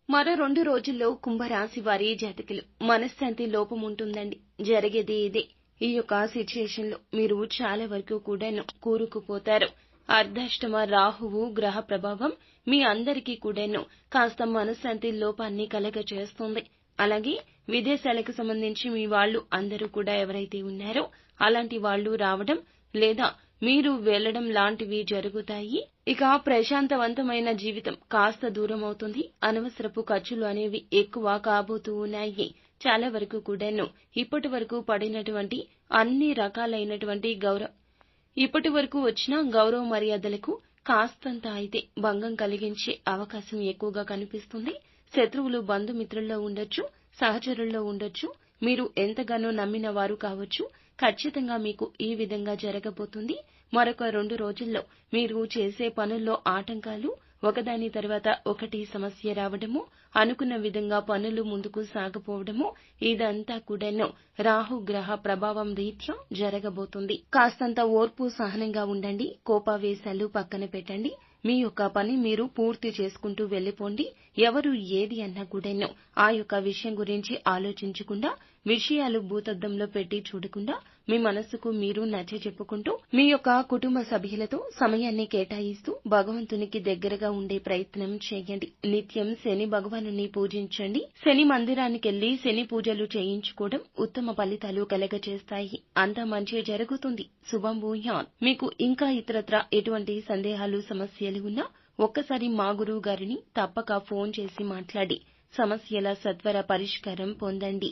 మరో 2 రోజుల్లో కుంభరాశి వారి జాతకులు మనశ్శాంతి లోపం ఉంటుందండి. జరిగేది ఇదే. ఈ యొక్క సిచ్యుయేషన్‌లో మీరు చాలా వరకు కూడాను కూరుకుపోతారు. అర్ధాష్టమ రాహువు గ్రహ ప్రభావం మీ అందరికీ కూడాను కాస్త మనశ్శాంతి లోపాన్ని కలగజేస్తుంది. అలాగే విదేశాలకు సంబంధించి మీ వాళ్ళు అందరూ కూడా ఎవరైతే ఉన్నారో అలాంటి వాళ్ళు రావడం లేదా మీరు వెళ్ళడం లాంటివి జరుగుతాయి. ఇక ప్రశాంతవంతమైన జీవితం కాస్త దూరమవుతుంది. అనవసరపు ఖర్చులు అనేవి ఎక్కువ కాబోతూ ఉన్నాయి. చాలా వరకు కూడాను ఇప్పటి వరకు పడినటువంటి అన్ని రకాలైనటువంటి ఇప్పటి వరకు వచ్చిన గౌరవ మర్యాదలకు కాస్తంత అయితే భంగం కలిగించే అవకాశం ఎక్కువగా కనిపిస్తుంది. శత్రువులు బంధుమిత్రుల్లో ఉండొచ్చు, సహచరుల్లో ఉండొచ్చు, మీరు ఎంతగానో నమ్మిన వారు కావచ్చు. ఖచ్చితంగా మీకు ఈ విధంగా జరగబోతుంది. మరొక 2 రోజుల్లో మీరు చేసే పనుల్లో ఆటంకాలు ఒకదాని తర్వాత ఒకటి సమస్య రావడము, అనుకున్న విధంగా పనులు ముందుకు సాగపోవడము ఇదంతా కూడాను రాహుగ్రహ ప్రభావం రీత్యా జరగబోతుంది. కాస్తంత ఓర్పు సహనంగా ఉండండి. కోపావేశాలు పక్కన పెట్టండి. మీ యొక్క పని మీరు పూర్తి చేసుకుంటూ వెళ్ళిపోండి. ఎవరు ఏది అన్నా కూడాను ఆ యొక్క విషయం గురించి ఆలోచించకుండా, విషయాలు భూతద్దంలో పెట్టి చూడకుండా మీ మనస్సుకు మీరు నచ్చజెప్పుకుంటూ మీ యొక్క కుటుంబ సభ్యులతో సమయాన్ని కేటాయిస్తూ భగవంతునికి దగ్గరగా ఉండే ప్రయత్నం చేయండి. నిత్యం శని భగవానుని పూజించండి. శని మందిరానికెళ్లి శని పూజలు చేయించుకోవడం ఉత్తమ ఫలితాలు కలగజేస్తాయి. అంతా మంచి జరుగుతుంది. శుభం భూయాత్. మీకు ఇంకా ఇతరత్రా ఎటువంటి సందేహాలు సమస్యలు ఉన్నా ఒక్కసారి మా గురువు గారిని తప్పక ఫోన్ చేసి మాట్లాడి సమస్యల సత్వర పరిష్కారం పొందండి.